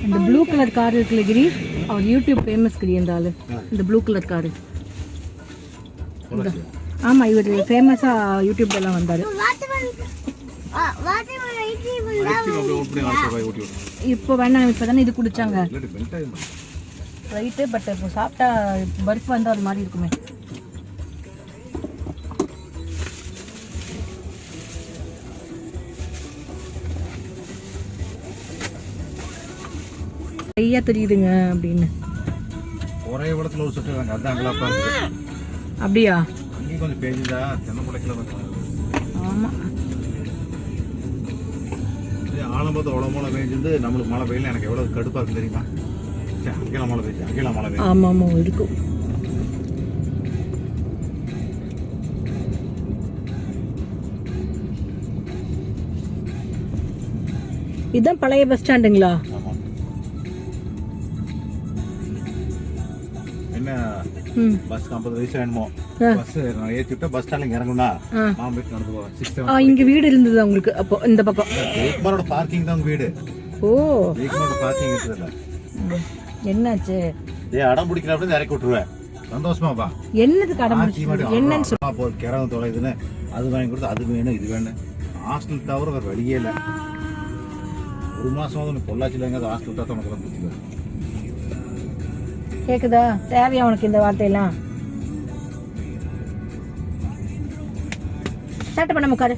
இந்த blue colour car இருக்குல்ல கிரி, அவர் YouTube famous கிரி அந்த ஆளு. இந்த ப்ளூ கலர் காரு, ஆமா இவர் ஃபேமஸா யூடியூப்ல எல்லாம் வந்தாரு. இப்போ வேணாம், இப்பதானே இது குடிச்சாங்க ரைட்டு. பட் இப்போ சாப்பிட்டா பர்ஃப் வந்து அது மாதிரி இருக்குமே. ஐயா தெரியுதுங்க அப்படின்னு ஒரே இடத்துல ஒரு சுட்டு அதான் அங்கலாப்பா இருக்கு. அப்படியா? இங்கே கொஞ்சம் பேஞ்சுதா தென்னை முளைக்கல வந்து. ஆமா ஆலம்பத்து உடம்புல பேஞ்சிருந்து நம்மளுக்கு மழை பெய்யல. எனக்கு எவ்வளவு கடுப்பா இருக்கு தெரியுமா? அங்கெல்லாம் மழை பெய்யுது, அங்கெல்லாம் மழை பெய்யுது. ஆமா ஆமா இருக்கும். இதுதான் பழைய பஸ் ஸ்டாண்டுங்களா? என்ன பஸ் 50 வயசு வேணுமோ பஸ் ஏற்றி விட்டா பஸ் ஸ்டாண்ட்ல இறங்குனா நான் போயிட்டு நடந்து போவேன். இங்க வீடு இருந்தது உங்களுக்கு அப்போ இந்த பக்கம்? ஏக்மாரோட பார்க்கிங் தான் வீடு. ஓ, ஏக்மாரோட பார்க்கிங் இருக்குதுல்ல. என்னாச்சு? அடம் பிடிக்கிற அப்படின்னு இறக்கி விட்டுருவேன். சந்தோஷமாப்பா. என்னதுக்கு அடம் பிடிச்சி? என்னன்னு சொல்லி அப்போ கிரகம் தொலைதுன்னு அது வாங்கி கொடுத்து அது வேணும் இது வேணும். ஹாஸ்டல் தவிர வேறு வழியே இல்லை. ஒரு மாசம் வந்து பொள்ளாச்சியில் எங்காவது ஹாஸ்டல் தான் உனக்கு எல்லாம் பிடிச்சிக்க. கேக்குதா? தேவையா உனக்கு இந்த வார்த்தையெல்லாம்? ஸ்டார்ட் பண்ண உட்காரு.